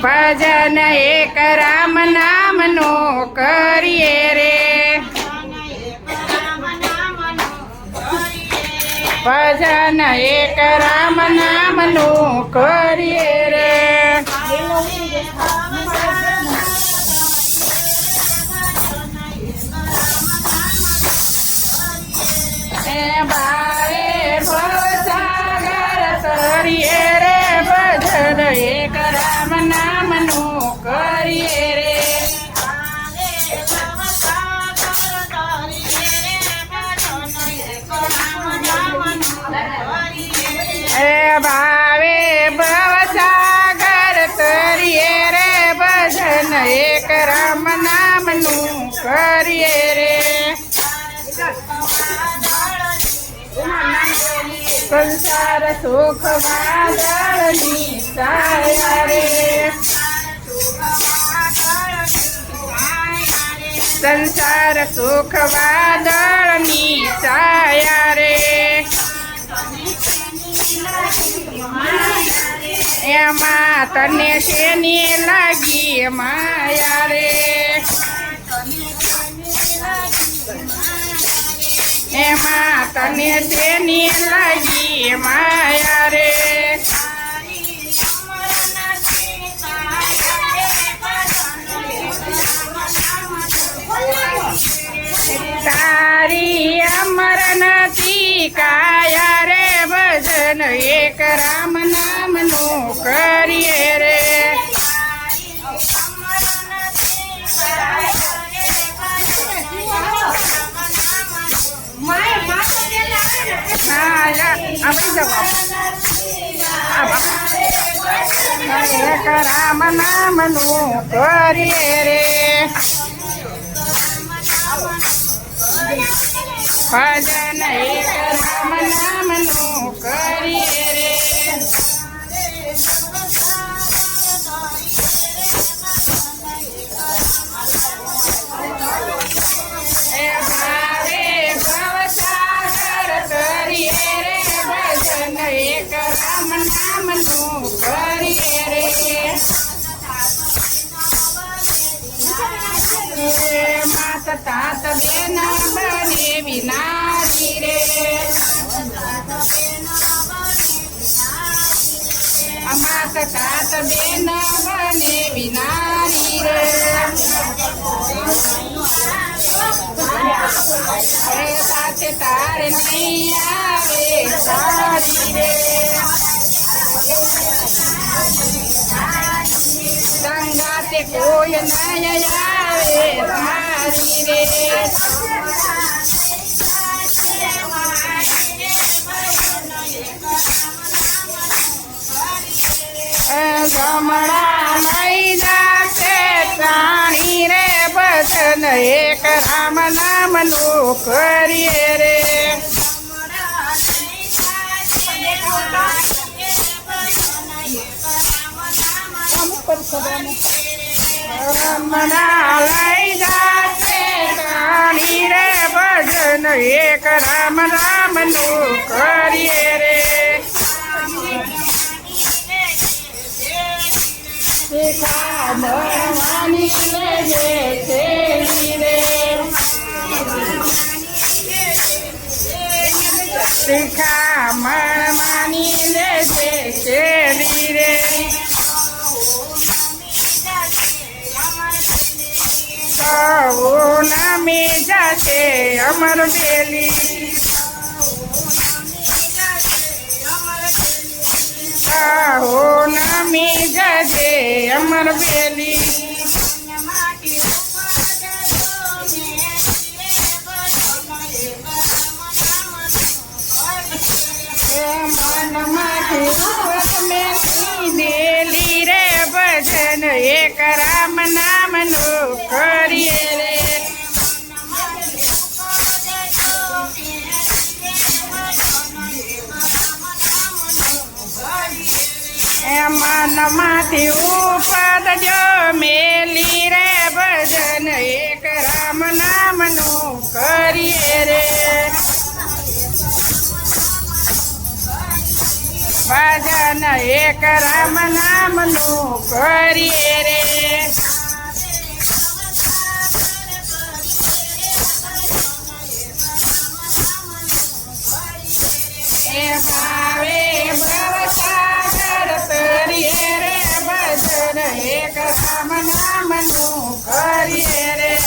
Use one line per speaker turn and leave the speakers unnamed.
ભજન એક રામ નામનો કરીએ રે ભજન એક રામ નામનું કરીએ રે એ બારે ભવસાગર તરીએ રે ભજન એક રામ નામનું કરીએ રે એ ભાવે ભવસાગર તરીએ રે ભજન એક રામ નામનું કરીએ રે સંસાર સુખ વાદળની છાયા રે સંસાર સુખ વાદળની છાયા રે એમાં તને શેની લાગી માયા રે એમાં તને શેની લાગી માયા રે તારી અમર નથી કાયા રે ભજન એક રામ નામનું કરીએ રે એક રામ નામનું કરીએ રે ભજન એક રામ નામનું કરીએ રે એ ભાવે ભવસાગર તરીએ રે ભજન એક રામ નામનું કરીએ રે માત તાત બેન બને વિનારી રે માત તાત બેન બને વિનારી રે સાથે તારે નહીં આવે સારી રે સંગાતે કોઈ નહીં આવે સારી રે જમણા નહીં જાશે પ્રાણી રે ભજન એક રામ નામનું કરીએ રે રમણા લઈ જાશે પ્રાણી રે ભજન એક રામ નામનું કરીએ રે શિખા મરવાની લેજે છેલી રે શિખા મરવાની લેજે છેલી રે સૌ નમી જશે અમર બેલી સૌ નમી જશે અમર બેલી મનમાંથી બેલી રે ભજન એક રામ નામનું કરીએ રે મનમાંથી ઉપદજો મેલી રે ભજન એક રામ નામનું કરીએ રે ભજન એક રામ નામનું કરીએ રે એ ભાવે ભવસાગર તરીએ રે ભજન એક રામ નામનું કરીએ રે